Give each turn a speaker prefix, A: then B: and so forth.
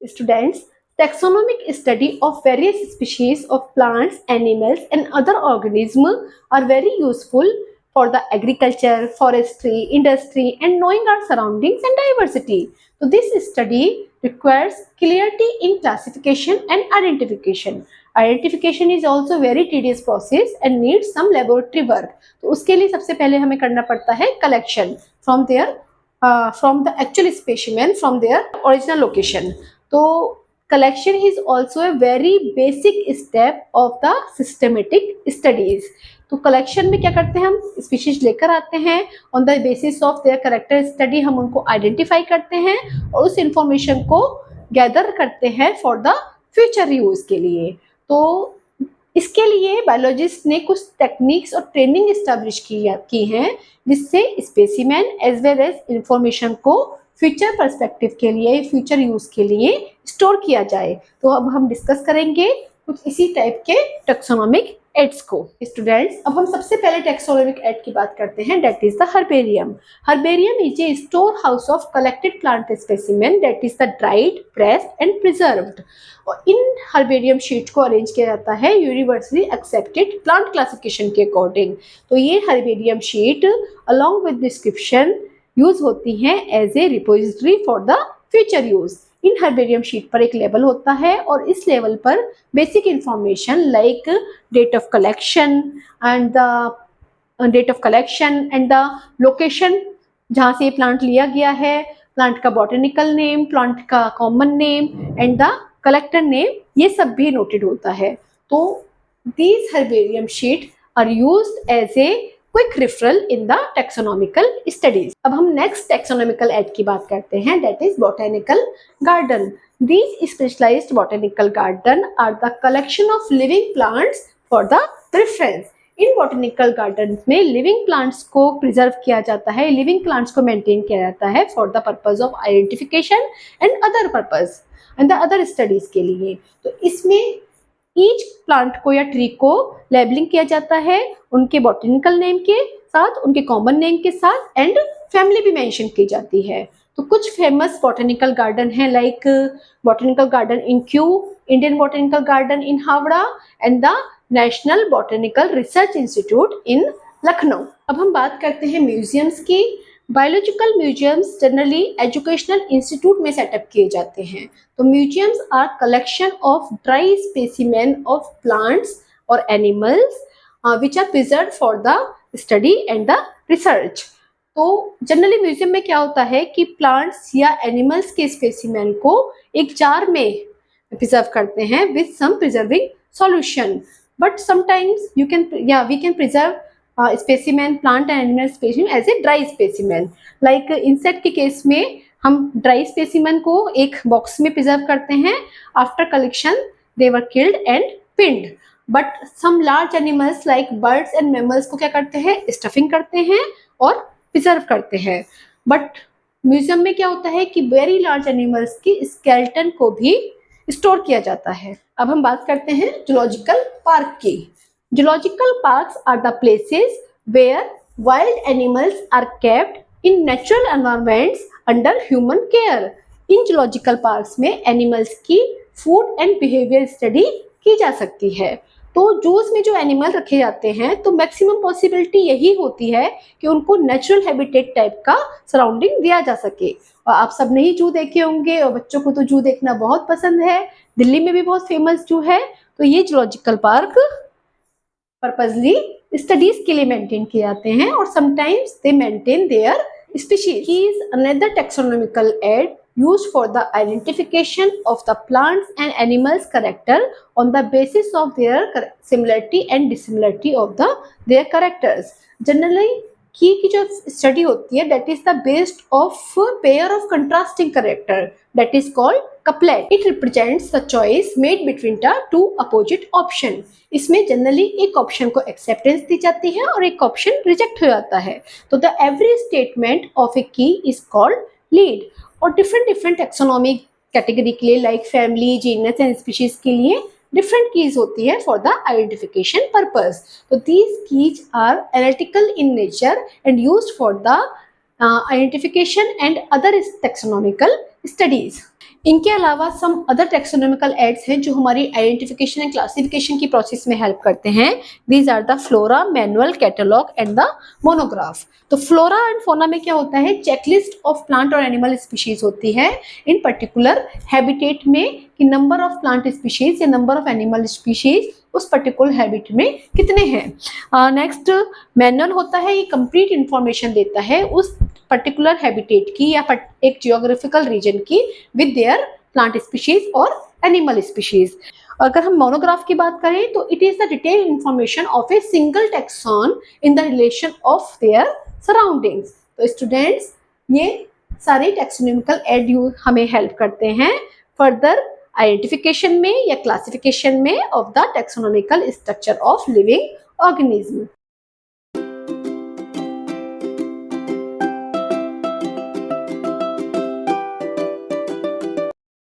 A: Students, taxonomic study of various species of plants, animals and other organisms are very useful for the agriculture, forestry, industry and knowing our surroundings and diversity. So this study requires clarity in classification and identification. Identification is also very tedious process and needs some laboratory work. तो उसके लिए सबसे पहले हमें करना पड़ता है collection from the actual specimen from their original location. तो collection is also a very basic step of the systematic studies. तो कलेक्शन में क्या करते हैं, हम स्पीशीज लेकर आते हैं, on the basis of their character study हम उनको आइडेंटिफाई करते हैं और उस इंफॉर्मेशन को गैदर करते हैं फॉर द फ्यूचर यूज के लिए. तो इसके लिए बायोलॉजिस्ट ने कुछ टेक्निक्स और ट्रेनिंग एस्टेब्लिश की हैं जिससे specimen as well as information को फ्यूचर पर्सपेक्टिव के लिए, फ्यूचर यूज के लिए स्टोर किया जाए. तो अब हम डिस्कस करेंगे कुछ इसी टाइप के टैक्सोनॉमिक एड्स को. स्टूडेंट्स, अब हम सबसे पहले टैक्सोनॉमिक एड की बात करते हैं, that is the herbarium. Herbarium is a storehouse of collected plant specimen that is the dried, pressed and preserved. और इन हर्बेरियम शीट को अरेंज किया जाता है यूनिवर्सली एक्सेप्टेड प्लांट क्लासिफिकेशन के अकॉर्डिंग. तो ये herbarium sheet along with description use होती हैं as a repository for the future use. इन हर्बेरियम शीट पर एक लेबल होता है और इस लेवल पर basic information like date of collection and the location जहाँ से ये प्लांट लिया गया है, प्लांट का बॉटनिकल नेम, प्लांट का common name and the collector name, ये सब भी नोटेड होता है. तो these herbarium sheet are used as a quick referral in the taxonomical studies. अब हम नेक्स्ट टैक्सोनॉमिकल एड की बात करते हैं, that is botanical garden. These specialized botanical garden are the collection of living plants for the reference. In botanical gardens में living plants को preserve किया जाता है, living plants को maintain किया जाता है for the purpose of identification and other purpose and the other studies के लिए. तो इसमें ईच प्लांट को या ट्री को लेबलिंग किया जाता है उनके बॉटनिकल नेम के साथ, उनके कॉमन नेम के साथ एंड फैमिली भी मेंशन की जाती है. तो कुछ फेमस बॉटनिकल गार्डन हैं like botanical garden in Kew, Indian botanical garden in Howrah and the national botanical research institute in Lucknow. अब हम बात करते हैं म्यूजियम्स की. Biological museums generally educational institute में सेटअप किए जाते हैं. तो museums are collection of dry specimen of plants और animals which are preserved for the study and the research. तो जनरली म्यूजियम में क्या होता है कि प्लांट्स या एनिमल्स के स्पेसिमेन को एक जार में प्रिजर्व करते हैं with some preserving solution. But sometimes we can preserve specimen, plant and animal specimen as a dry specimen. Like insect के केस में हम ड्राई स्पेसिमेन को एक बॉक्स में प्रिजर्व करते हैं. After collection they were killed and pinned. But some large animals like birds and mammals को क्या करते हैं, स्टफिंग करते हैं और प्रिजर्व करते हैं. बट म्यूजियम में क्या होता है कि वेरी लार्ज एनिमल्स की स्केलेटन को भी स्टोर किया जाता है. अब हम बात करते हैं जूलॉजिकल पार्क की. Zoological parks are the places where wild animals are kept in natural environments under human care. In zoological parks में animals की food and behavior study की जा सकती है. तो जूस में जो एनिमल रखे जाते हैं तो मैक्सिमम पॉसिबिलिटी यही होती है कि उनको नेचुरल हैबिटेट टाइप का सराउंडिंग दिया जा सके. और आप सब ने ही जू देखे होंगे और बच्चों को तो जू देखना बहुत पसंद है. दिल्ली में भी बहुत फेमस जू है. तो ये जूलॉजिकल पार्क पर्पजली स्टडीज के लिए मेंटेन किए जाते हैं और sometimes they maintain their species. He is another taxonomical aid used for the identification of the plants and animals character on the basis of their similarity and dissimilarity of their characters. Generally की जो study होती है that is the based of pair of contrasting character that is called couplet. It represents the choice made between the two opposite option. इसमें generally एक option को acceptance दी जाती है और एक ऑप्शन रिजेक्ट हो जाता है. तो the every statement of a key is called lead. और डिफरेंट टैक्सोनॉमिक कैटेगरी के लिए like family, genus and species के लिए डिफरेंट कीज होती है फॉर द आइडेंटिफिकेशन पर्पस. तो these keys are analytical in nature and used for the identification and other taxonomical studies. इनके अलावा सम अदर टेक्सोनॉमिकल एड्स हैं जो हमारी आइडेंटिफिकेशन एंड क्लासिफिकेशन की प्रोसेस में हेल्प करते हैं. These are the flora, manual, catalogue and the monograph. तो फ्लोरा एंड फोना में क्या होता है, चेकलिस्ट ऑफ प्लांट और एनिमल स्पीशीज होती है. इन पर्टिकुलर हैबिटेट में कि नंबर ऑफ प्लांट स्पीशीज या नंबर ऑफ एनिमल स्पीशीज उस पर्टिकुलर हैबिट में कितने हैं. नेक्स्ट मैनुअल होता है, ये कंप्लीट इंफॉर्मेशन देता है उस पर्टिकुलर हैबिटेट की या एक जियोग्राफिकल रीजन की विद देयर प्लांट स्पीशीज और एनिमल स्पीशीज. अगर हम मोनोग्राफ की बात करें तो it is the detail information of a single taxon in the relation of their surroundings. तो स्टूडेंट्स, ये सारे टैक्सोनॉमिकल एड हमें हेल्प करते हैं फर्दर आइडेंटिफिकेशन में या क्लासिफिकेशन में of the taxonomical structure of living organism.